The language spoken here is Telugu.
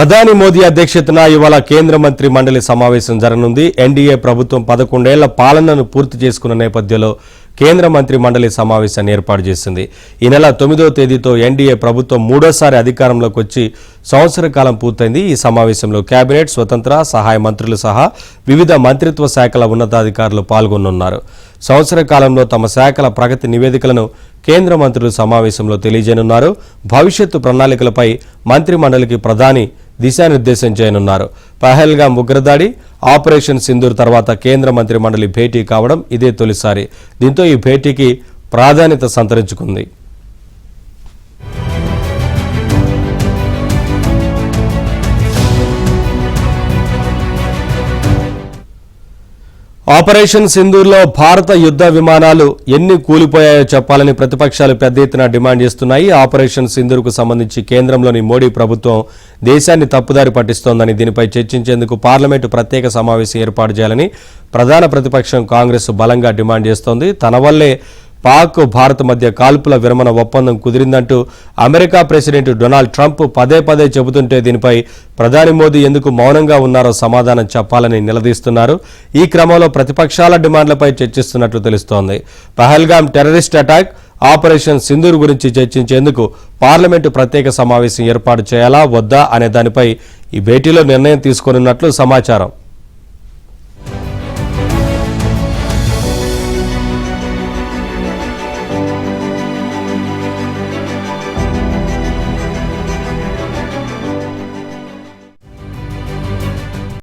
ప్రధాని మోదీ అధ్యక్షతన ఇవాళ కేంద్ర మంత్రి మండలి సమావేశం జరగనుంది. ఎన్డీఏ ప్రభుత్వం 11 ఏళ్ల పాలనను పూర్తి చేసుకున్న నేపథ్యంలో కేంద్ర మంత్రి మండలి సమావేశాన్ని ఏర్పాటు చేసింది. ఈ నెల 9వ తేదీతో ఎన్డీఏ ప్రభుత్వం మూడోసారి అధికారంలోకి వచ్చి సంవత్సర కాలం పూర్తయింది. ఈ సమావేశంలో కేబినెట్, స్వతంత్ర సహాయ మంత్రులు సహా వివిధ మంత్రిత్వ శాఖల ఉన్నతాధికారులు పాల్గొనున్నారు. సంవత్సర కాలంలో తమ శాఖల ప్రగతి నివేదికలను కేంద్ర మంత్రులు సమావేశంలో తెలియజేయనున్నారు. భవిష్యత్తు ప్రణాళికలపై మంత్రి మండలికి ప్రధాని దిశానిర్దేశం చేయనున్నారు. పహల్గామ్ ఉగ్రదాడి, ఆపరేషన్ సింధూర్ తర్వాత కేంద్ర మంత్రి మండలి భేటీ కావడం ఇదే తొలిసారి. దీంతో ఈ భేటీకి ప్రాధాన్యత సంతరించుకుంది. ఆపరేషన్ సింధూర్లో భారత యుద్ధ విమానాలు ఎన్ని కూలిపోయాయో చెప్పాలని ప్రతిపక్షాలు పెద్ద ఎత్తున డిమాండ్ చేస్తున్నాయి. ఆపరేషన్ సింధూర్కు సంబంధించి కేంద్రంలోని మోడీ ప్రభుత్వం దేశాన్ని తప్పుదారి పట్టిస్తోందని, దీనిపై చర్చించేందుకు పార్లమెంటు ప్రత్యేక సమావేశం ఏర్పాటు చేయాలని ప్రధాన ప్రతిపక్షం కాంగ్రెస్ బలంగా డిమాండ్ చేస్తోంది. తన వల్లే పాక్, భారత్ మధ్య కాల్పుల విరమణ ఒప్పందం కుదిరిందంటూ అమెరికా ప్రెసిడెంట్ డొనాల్డ్ ట్రంప్ పదే పదే చెబుతుంటే దీనిపై ప్రధాని మోదీ ఎందుకు మౌనంగా ఉన్నారో సమాధానం చెప్పాలని నిలదీస్తున్నారు. ఈ క్రమంలో ప్రతిపక్షాల డిమాండ్లపై చర్చిస్తున్నట్లు తెలుస్తోంది. Pahalgam terrorist attack, operation Sindoor గురించి చర్చించేందుకు పార్లమెంటు ప్రత్యేక సమావేశం ఏర్పాటు చేయాలా వద్దా అనే దానిపై ఈ భేటీలో నిర్ణయం తీసుకోనున్నట్లు సమాచారం.